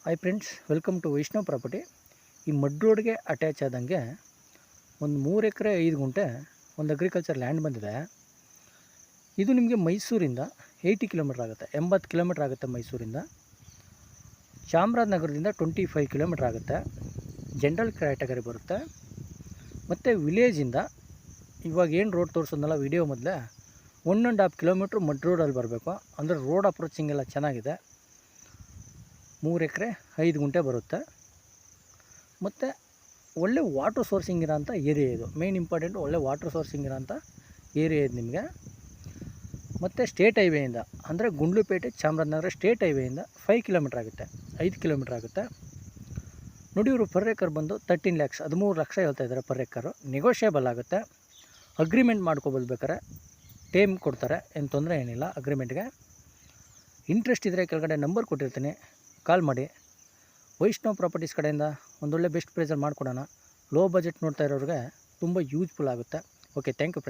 Hi friends, welcome to Vaishnav property. ಈ mud ರೋಡ್ಗೆ attach ಆದಂಗೆ ಒಂದು 3 ಎಕರೆ 5 ಗುಂಟೆ ಒಂದು ಅಗ್ರಿಕಲ್ಚರ್ ಲ್ಯಾಂಡ್ ಬಂದಿದೆ. ಇದು ನಿಮಗೆ ಮೈಸೂರಿಂದ 80 ಕಿಲೋಮೀಟ್ರ್ ಆಗುತ್ತೆ, 80 ಕಿಲೋಮೀಟ್ರ್ ಆಗುತ್ತೆ ಮೈಸೂರಿಂದ. ಚಾಮರಾಜನಗರದಿಂದ 25 ಕಿಲೋಮೀಟ್ರ್ ಆಗುತ್ತೆ, ಜನರಲ್ ಕ್ಯಾಟಗರಿ ಬರುತ್ತೆ. ಮತ್ತು ವಿಲೇಜಿಂದ ಇವಾಗ ಏನು ರೋಡ್ ತೋರಿಸೋದಲ್ಲ ವಿಡಿಯೋ ಮೊದಲೇ 1.5 ಕಿಲೋಮೀಟ್ರ್ ಮಡ್ ರೋಡಲ್ಲಿ ಬರಬೇಕು. ಅಂದರೆ ರೋಡ್ ಅಪ್ರೋಚಿಂಗ್ ಎಲ್ಲ ಚೆನ್ನಾಗಿದೆ. 3 ಎಕರೆ 5 ಗುಂಟೆ ಬರುತ್ತೆ. ಮತ್ತು ಒಳ್ಳೆ ವಾಟರ್ ಸೋರ್ಸಿಂಗ್ ಇರೋಂಥ ಏರಿಯಾ ಇದು. ಮೇನ್ ಇಂಪಾರ್ಟೆಂಟ್ ಒಳ್ಳೆ ವಾಟರ್ ಸೋರ್ಸಿಂಗ್ ಇರೋಂಥ ಏರಿಯಾ ಇದು ನಿಮಗೆ. ಮತ್ತು ಸ್ಟೇಟ್ ಹೈವೇಯಿಂದ ಅಂದರೆ ಗುಂಡ್ಲುಪೇಟೆ ಚಾಮರಾಜನಗರ ಸ್ಟೇಟ್ ಹೈವೇಯಿಂದ 5 ಕಿಲೋಮೀಟ್ರ್ ಆಗುತ್ತೆ, 5 ಕಿಲೋಮೀಟ್ರ್ ಆಗುತ್ತೆ. ನೋಡಿ, ಇವರು ಪರ್ ಏಕರ್ ಬಂದು 13 ಲ್ಯಾಕ್ಸ್ 13 ಲಕ್ಷ ಹೇಳ್ತಾ ಇದ್ದಾರೆ ಪರ್ ಏಕರು. ನೆಗೋಷಿಯೇಬಲ್ ಆಗುತ್ತೆ, ಅಗ್ರಿಮೆಂಟ್ ಮಾಡ್ಕೊಬೋದು. ಬೇಕಾರೆ ಟೈಮ್ ಕೊಡ್ತಾರೆ, ಏನು ತೊಂದರೆ ಏನಿಲ್ಲ ಅಗ್ರಿಮೆಂಟ್ಗೆ. ಇಂಟ್ರೆಸ್ಟ್ ಇದ್ದರೆ ಕೆಳಗಡೆ ನಂಬರ್ ಕೊಟ್ಟಿರ್ತೀನಿ, ಕಾಲ್ ಮಾಡಿ. ವೈಷ್ಣವ್ ಪ್ರಾಪರ್ಟೀಸ್ ಕಡೆಯಿಂದ ಒಂದೊಳ್ಳೆ ಬೆಸ್ಟ್ ಪ್ರೈಸಲ್ಲಿ ಮಾಡಿಕೊಡೋಣ. ಲೋ ಬಜೆಟ್ ನೋಡ್ತಾ ಇರೋರಿಗೆ ತುಂಬ ಯೂಸ್ಫುಲ್ ಆಗುತ್ತೆ. Okay, thank you friends.